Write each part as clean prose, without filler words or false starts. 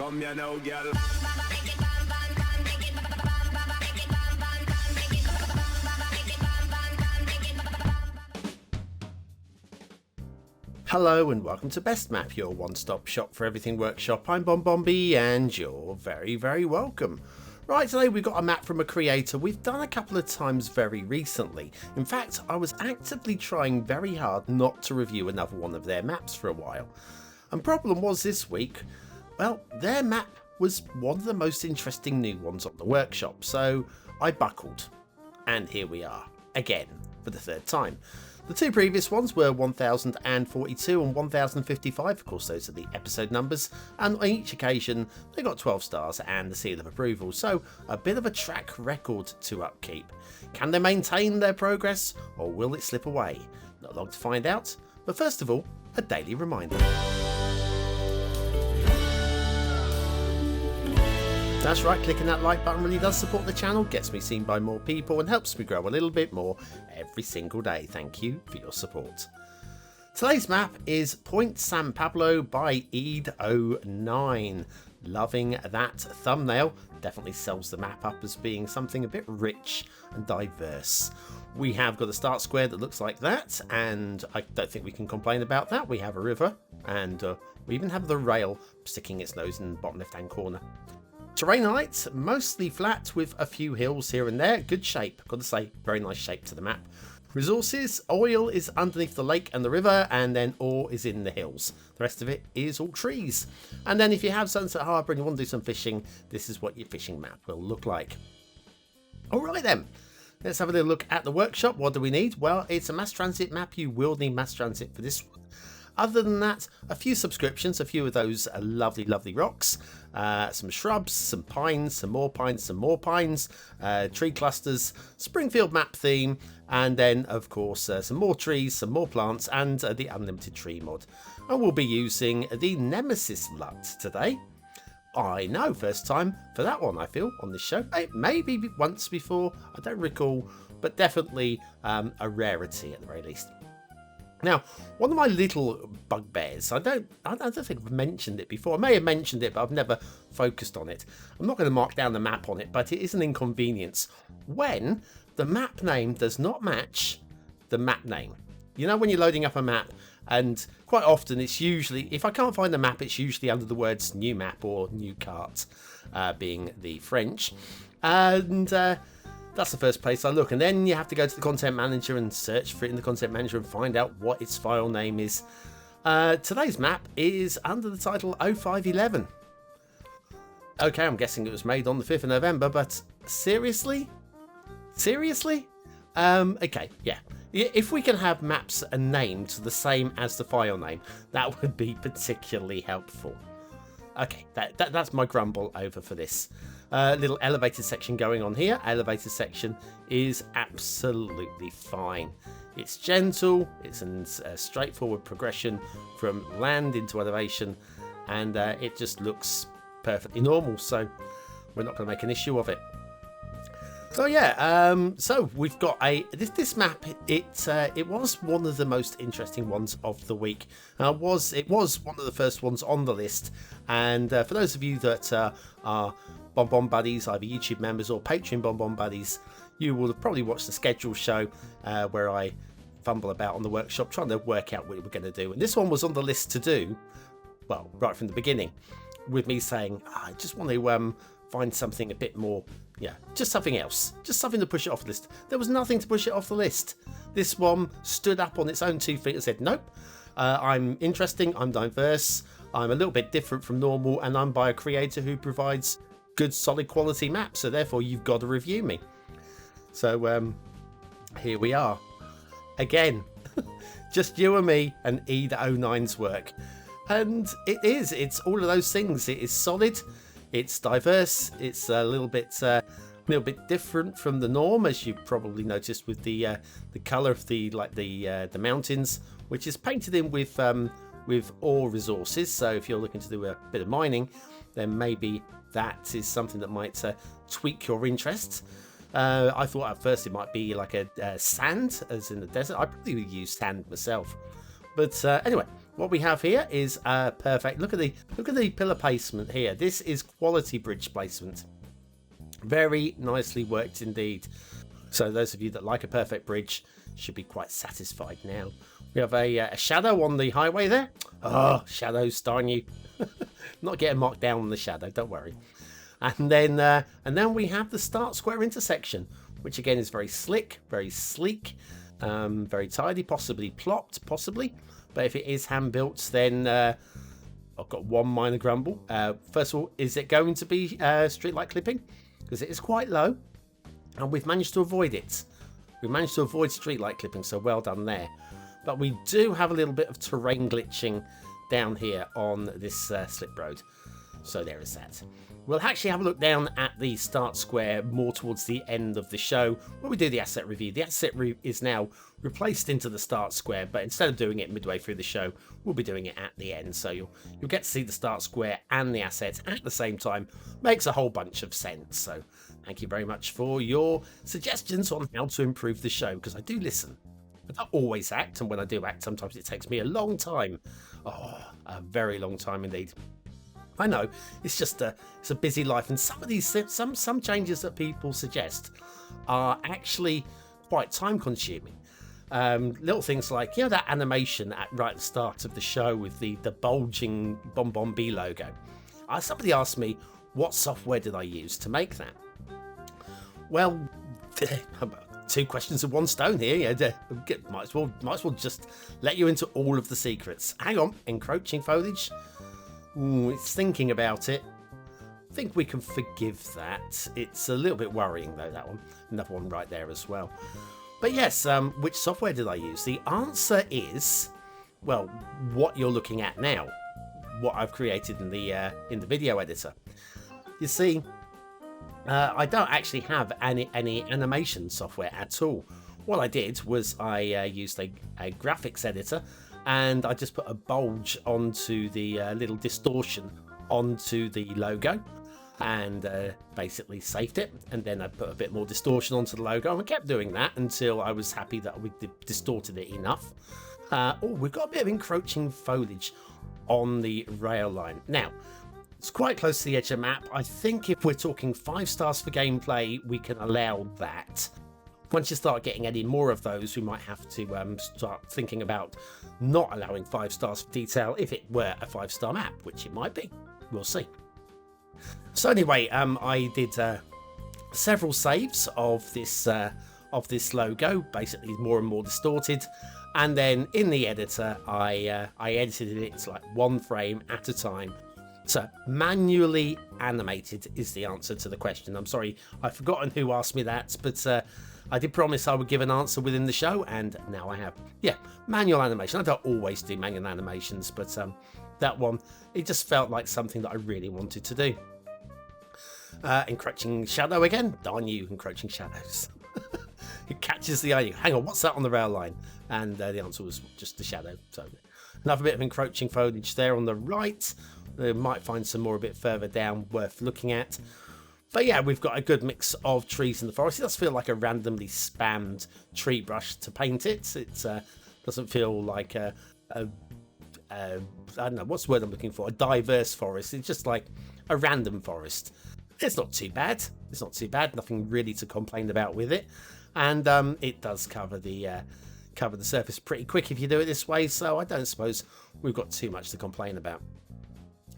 Come here now, girl. Hello and welcome to Best Map, your one-stop shop for everything workshop. I'm BonBonB and you're very, very welcome. Right, today we've got a map from a creator we've done a couple of times very recently. In fact, I was actively trying very hard not to review another one of their maps for a while. And problem was this week, well, their map was one of the most interesting new ones on the workshop, so I buckled. And here we are, again, for the third time. The two previous ones were 1042 and 1055, of course those are the episode numbers, and on each occasion they got 12 stars and the seal of approval, so a bit of a track record to upkeep. Can they maintain their progress, or will it slip away? Not long to find out, but first of all, a daily reminder. That's right, clicking that like button really does support the channel, gets me seen by more people and helps me grow a little bit more every single day. Thank you for your support. Today's map is Point San Pablo by Eid09. Loving that thumbnail. Definitely sells the map up as being something a bit rich and diverse. We have got a start square that looks like that, and I don't think we can complain about that. We have a river, and we even have the rail sticking its nose in the bottom left hand corner. Terrain height, mostly flat with a few hills here and there. Good shape, got to say, very nice shape to the map. Resources, oil is underneath the lake and the river, and then ore is in the hills. The rest of it is all trees. And then if you have Sunset Harbour and you want to do some fishing, this is what your fishing map will look like. Alright then, let's have a little look at the workshop. What do we need? Well, it's a mass transit map. You will need mass transit for this one. Other than that, a few subscriptions, a few of those lovely, lovely rocks, some shrubs, some pines, some more pines, tree clusters, Springfield map theme, and then, of course, some more trees, some more plants, and the unlimited tree mod. And we'll be using the Nemesis LUT today. I know, first time for that one, I feel, on this show. Maybe once before, I don't recall, but definitely a rarity at the very least. Now, one of my little bugbears, I don't think I've mentioned it before. I may have mentioned it, but I've never focused on it. I'm not going to mark down the map on it, but it is an inconvenience when the map name does not match the map name. You know, when you're loading up a map, and quite often it's usually, if I can't find the map, it's usually under the words new map or new cart, being the French. And that's the first place I look, and then you have to go to the content manager and search for it in the content manager and find out what its file name is. Today's map is under the title 0511. Okay, I'm guessing it was made on the 5th of November, but seriously? Okay, yeah. If we can have maps and names the same as the file name, that would be particularly helpful. Okay, that's my grumble over for this. Little elevated section going on here. Elevated section is absolutely fine. It's gentle, it's a straightforward progression from land into elevation, and it just looks perfectly normal, so we're not going to make an issue of it. So yeah, so we've got this map. It was one of the most interesting ones of the week. It was one of the first ones on the list, and for those of you that are BonBon buddies, either YouTube members or Patreon BonBon buddies, you will have probably watched the schedule show where I fumble about on the workshop trying to work out what we're going to do, and this one was on the list to do, well, right from the beginning, with me saying I just want to find something a bit more, yeah, just something else, just something to push it off the list. There was nothing to push it off the list. This one stood up on its own 2 feet and said, nope, I'm interesting, I'm diverse, I'm a little bit different from normal, and I'm by a creator who provides good solid quality maps, so therefore you've got to review me. So here we are again. Just you and me and Eid09's work, and it's all of those things. It is solid, it's diverse, it's a little bit different from the norm, as you probably noticed with the color of the mountains, which is painted in with ore resources. So if you're looking to do a bit of mining, then maybe that is something that might tweak your interests. I thought at first it might be like a sand, as in the desert. I probably would use sand myself. But anyway, what we have here is perfect. Look at the pillar placement here. This is quality bridge placement. Very nicely worked indeed. So those of you that like a perfect bridge should be quite satisfied now. We have a shadow on the highway there. Oh, shadows, darn you. Not getting marked down on the shadow, don't worry. And then we have the start square intersection, which again is very slick, very sleek, very tidy, possibly plopped, possibly. But if it is hand built, then I've got one minor grumble. First of all, is it going to be street light clipping? Because it is quite low, and we've managed to avoid it. We've managed to avoid street light clipping, so well done there. But we do have a little bit of terrain glitching down here on this slip road. So there is that. We'll actually have a look down at the start square more towards the end of the show when we do the asset review. The asset is now replaced into the start square, but instead of doing it midway through the show, we'll be doing it at the end. So you'll get to see the start square and the asset at the same time. Makes a whole bunch of sense. So thank you very much for your suggestions on how to improve the show, because I do listen. I don't always act, and when I do act, sometimes it takes me a long time. Oh, a very long time indeed. I know, it's just it's a busy life, and some of these some changes that people suggest are actually quite time consuming. Little things like, you know, that animation right at the start of the show with the bulging BonBonB logo. Somebody asked me, what software did I use to make that? Well, two questions of one stone here. Yeah, might as well just let you into all of the secrets. Hang on, encroaching foliage. Ooh, it's thinking about it. I think we can forgive that. It's a little bit worrying though, that one. Another one right there as well. But yes, which software did I use? The answer is, well, what you're looking at now. What I've created in the video editor. You see, I don't actually have any animation software at all. What I did was I used a graphics editor, and I just put a bulge onto the little distortion onto the logo, and basically saved it. And then I put a bit more distortion onto the logo, and I kept doing that until I was happy that we distorted it enough. Oh, we've got a bit of encroaching foliage on the rail line. Now, it's quite close to the edge of the map. I think if we're talking 5 stars for gameplay, we can allow that. Once you start getting any more of those, we might have to start thinking about not allowing 5 stars for detail if it were a 5-star map, which it might be. We'll see. So anyway, I did several saves of this logo, basically more and more distorted, and then in the editor, I edited it like 1 frame at a time. So manually animated is the answer to the question. I'm sorry, I've forgotten who asked me that, but I did promise I would give an answer within the show, and now I have. Yeah, manual animation. I don't always do manual animations, but that one, it just felt like something that I really wanted to do. Encroaching shadow again. Darn you, encroaching shadows. It catches the eye. Hang on, what's that on the rail line? And the answer was just the shadow. So another bit of encroaching foliage there on the right. We might find some more a bit further down worth looking at. But yeah, we've got a good mix of trees in the forest. It does feel like a randomly spammed tree brush to paint it. It doesn't feel like I don't know, what's the word I'm looking for? A diverse forest. It's just like a random forest. It's not too bad. It's not too bad. Nothing really to complain about with it. And it does cover the surface pretty quick if you do it this way. So I don't suppose we've got too much to complain about.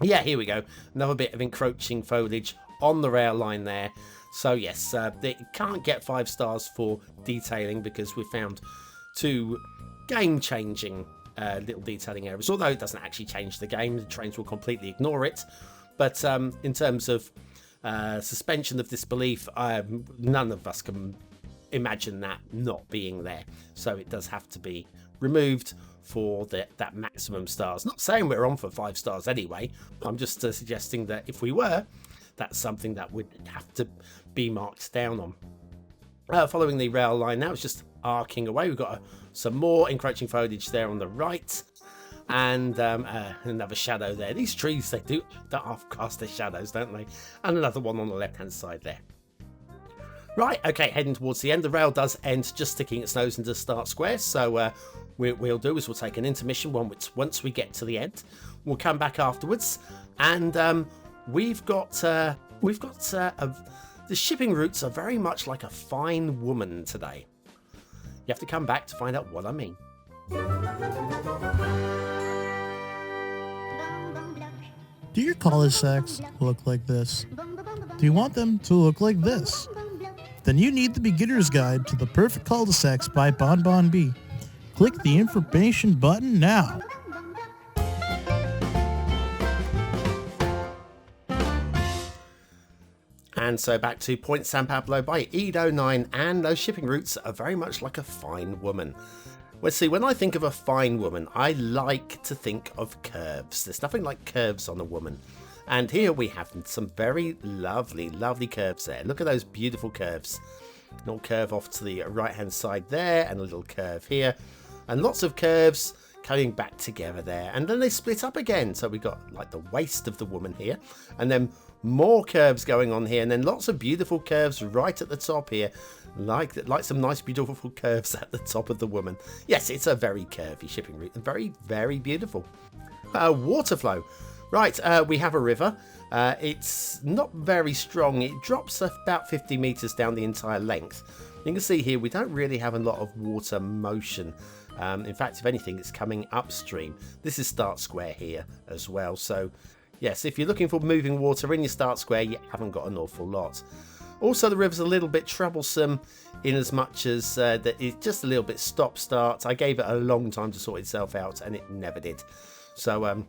Yeah, here we go. Another bit of encroaching foliage on the rail line there. So yes, they can't get 5 stars for detailing because we found 2 game-changing little detailing areas. Although it doesn't actually change the game, the trains will completely ignore it. But in terms of suspension of disbelief, none of us can imagine that not being there. So it does have to be removed for that maximum stars. Not saying we're on for 5 stars anyway. I'm just suggesting that if we were, that's something that would have to be marked down on. Following the rail line now, it's just arcing away. We've got some more encroaching foliage there on the right, and another shadow there. These trees, they do half cast their shadows, don't they? And another one on the left hand side there. Right, okay, heading towards the end. The rail does end just sticking its nose into start square, so we'll do is we'll take an intermission once we get to the end. We'll come back afterwards, and we've got the shipping routes are very much like a fine woman today. You have to come back to find out what I mean. Do your cul-de-sacs look like this? Do you want them to look like this? Then you need the Beginner's Guide to the Perfect Cul-de-sacs by BonBonB. Click the information button now. And so back to Point San Pablo by Edo9, and those shipping routes are very much like a fine woman. Let's see, when I think of a fine woman, I like to think of curves. There's nothing like curves on a woman. And here we have some very lovely, lovely curves there. Look at those beautiful curves. A little curve off to the right-hand side there, and a little curve here. And lots of curves coming back together there. And then they split up again. So we've got like the waist of the woman here, and then more curves going on here, and then lots of beautiful curves right at the top here. Like some nice beautiful curves at the top of the woman. Yes, it's a very curvy shipping route, and very, very beautiful. Water flow. Right, we have a river. It's not very strong. It drops about 50 meters down the entire length. You can see here we don't really have a lot of water motion. In fact, if anything, it's coming upstream. This is start square here as well. So yes, if you're looking for moving water in your start square, you haven't got an awful lot. Also, the river's a little bit troublesome in as much as that it's just a little bit stop-start. I gave it a long time to sort itself out, and it never did. So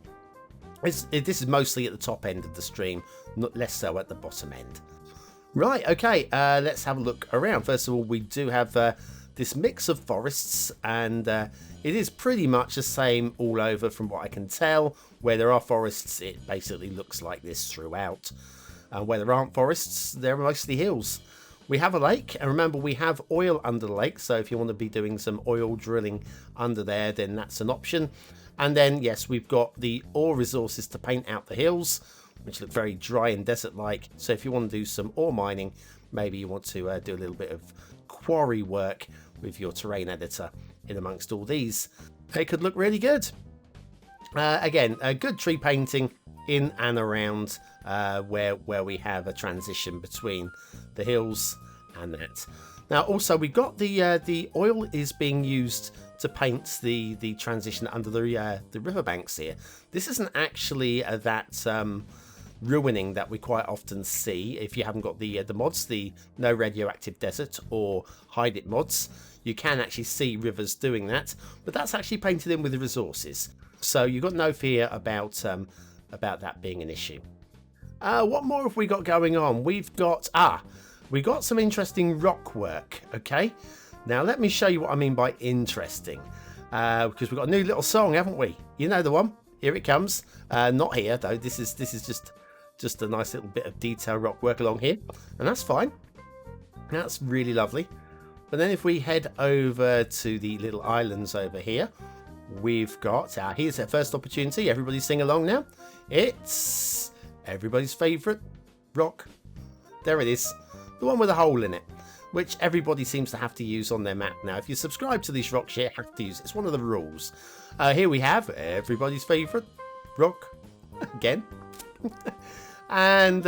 this is mostly at the top end of the stream, not less so at the bottom end. Right, okay, let's have a look around. First of all, we do have this mix of forests, and it is pretty much the same all over from what I can tell. Where there are forests, it basically looks like this throughout. Where there aren't forests, they're mostly hills. We have a lake, and remember, we have oil under the lake, so if you want to be doing some oil drilling under there, then that's an option. And then, yes, we've got the ore resources to paint out the hills, which look very dry and desert-like. So if you want to do some ore mining, maybe you want to do a little bit of quarry work with your terrain editor in amongst all these. They could look really good. Again, a good tree painting in and around where we have a transition between the hills and that. Now, also, we've got the oil is being used to paint the transition under the riverbanks here. This isn't actually that ruining that we quite often see if you haven't got the mods, the no radioactive desert or hide it mods. You can actually see rivers doing that, but that's actually painted in with the resources, so you've got no fear about that being an issue. What more have we got going on? We've got some interesting rock work. Okay, now let me show you what I mean by interesting, because we've got a new little song, haven't we? You know the one. Here it comes. Not here though. This is just a nice little bit of detail rock work along here, and that's fine. That's really lovely. But then if we head over to the little islands over here, we've got here's our first opportunity. Everybody sing along now. It's everybody's favourite rock. There it is, the one with a hole in it, which everybody seems to have to use on their map now. If you subscribe to these rocks, you have to use it. It's one of the rules. Here we have everybody's favourite rock again. And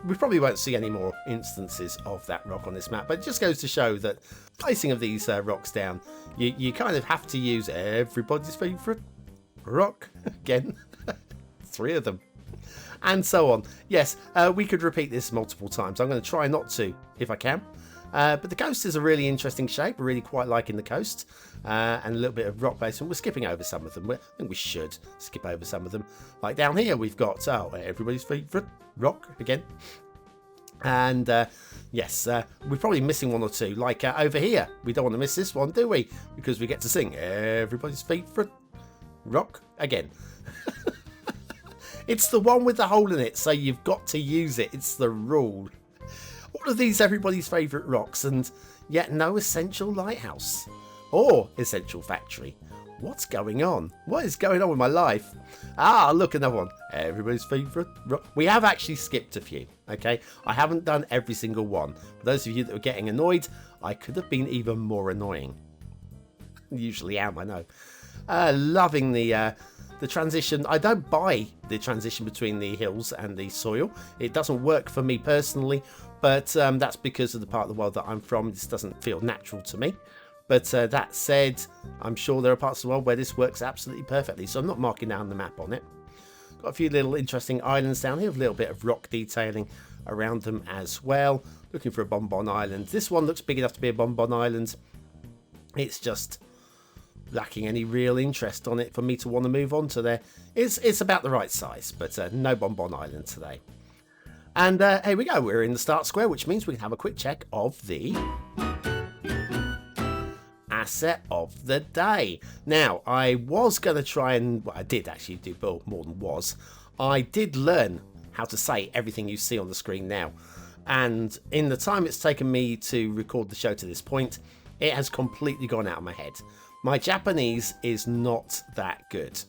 we probably won't see any more instances of that rock on this map, but it just goes to show that placing of these rocks down, you kind of have to use everybody's favourite rock again. 3 of them. And so on. Yes, we could repeat this multiple times. I'm going to try not to, if I can. But the coast is a really interesting shape. We're really quite liking the coast. And a little bit of rock placement. We're skipping over some of them. I think we should skip over some of them. Like down here, we've got everybody's favourite rock again. And yes, we're probably missing one or two. Like over here, we don't want to miss this one, do we? Because we get to sing everybody's favourite rock again. It's the one with the hole in it, so you've got to use it. It's the rule. All of these everybody's favourite rocks, and yet no essential lighthouse or essential factory What's going on? What is going on with my life? Ah, look, another one. Everybody's favourite. We have actually skipped a few, okay? I haven't done every single one. For those of you that were getting annoyed, I could have been even more annoying. Usually am, I know. Loving the transition. I don't buy the transition between the hills and the soil. It doesn't work for me personally, but that's because of the part of the world that I'm from. This doesn't feel natural to me. But that said, I'm sure there are parts of the world where this works absolutely perfectly, so I'm not marking down the map on it. Got a few little interesting islands down here with a little bit of rock detailing around them as well. Looking for a BonBon Island. This one looks big enough to be a BonBon Island. It's just lacking any real interest on it for me to want to move on to there. It's about the right size, but no BonBon Island today. And here we go. We're in the start square, which means we can have a quick check of the asset of the day. Now, I was going to try and, well, I did actually do more than was. I did learn how to say everything you see on the screen now. And in the time it's taken me to record the show to this point, it has completely gone out of my head. My Japanese is not that good.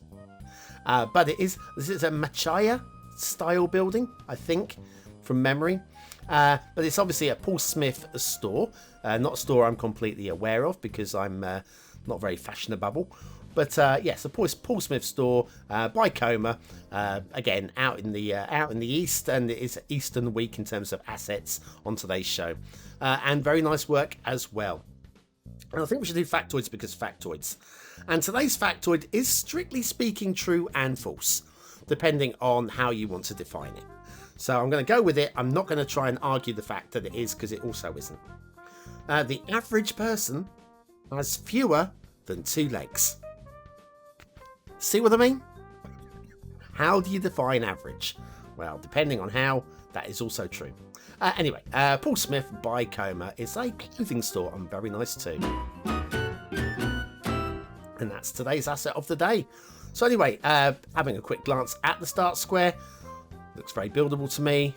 But this is a Machaya style building, I think, from memory. But it's obviously a PaulSmith store. Not a store I'm completely aware of because I'm not very fashionable. But yes, a PaulSmith store by Koma. Again, out in the east, and it is Eastern week in terms of assets on today's show. And very nice work as well. And I think we should do factoids because factoids. And today's factoid is strictly speaking true and false, depending on how you want to define it. So I'm going to go with it. I'm not going to try and argue the fact that it is, because it also isn't. The average person has fewer than 2 legs. See what I mean? How do you define average? Well, depending on how, that is also true. Anyway, PaulSmith by Koma is a clothing store and very nice too. And that's today's asset of the day. So anyway, having a quick glance at the start square. Looks very buildable to me.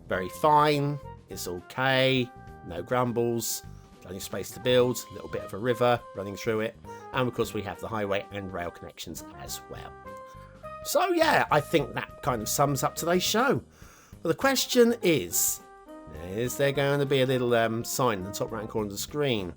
Very fine. It's okay. No grumbles. Plenty of space to build. A little bit of a river running through it. And of course we have the highway and rail connections as well. So yeah, I think that kind of sums up today's show. But the question is there going to be a little sign in the top right corner of the screen?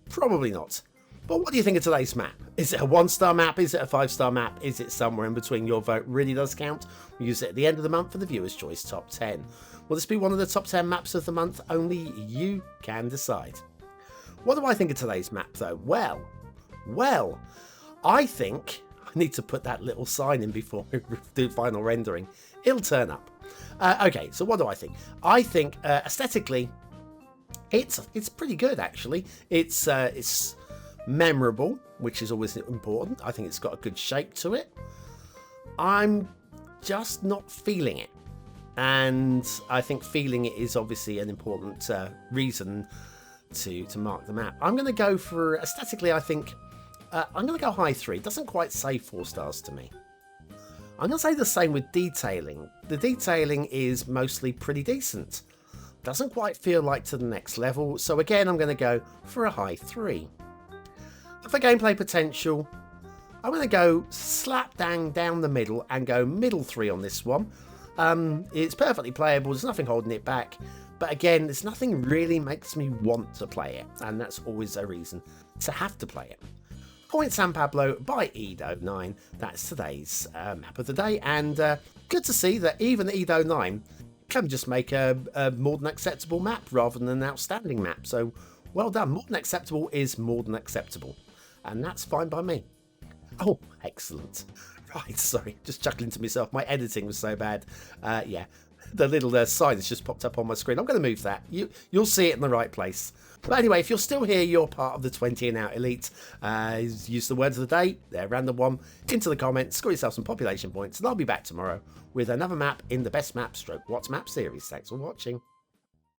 Probably not. But what do you think of today's map? Is it a 1-star map? Is it a 5-star map? Is it somewhere in between? Your vote really does count. We use it at the end of the month for the Viewer's Choice Top 10. Will this be one of the top 10 maps of the month? Only you can decide. What do I think of today's map though? Well, I think I need to put that little sign in before we do final rendering. It'll turn up. Okay, so what do I think? I think aesthetically, it's pretty good actually. It's memorable, which is always important. I think it's got a good shape to it. I'm just not feeling it, and I think feeling it is obviously an important reason to mark the map. I'm going to go for aesthetically. I think I'm going to go high 3. It doesn't quite say 4 stars to me. I'm going to say the same with detailing. The detailing is mostly pretty decent. Doesn't quite feel like to the next level. So again, I'm going to go for a high 3. For gameplay potential, I'm going to go slap dang down the middle and go middle 3 on this one. It's perfectly playable. There's nothing holding it back. But again, there's nothing really makes me want to play it. And that's always a reason to have to play it. Point San Pablo by Edo9. That's today's map of the day. And good to see that even Edo9 can just make a more than acceptable map rather than an outstanding map. So well done. More than acceptable is more than acceptable. And that's fine by me. Oh, excellent. Right, sorry, just chuckling to myself. My editing was so bad. Yeah, the little sign has just popped up on my screen. I'm going to move that. You'll see it in the right place. But anyway, if you're still here, you're part of the 20 and out elite. Use the words of the day, they're random one, into the comments, score yourself some population points, and I'll be back tomorrow with another map in the best map stroke what's map series. Thanks for watching.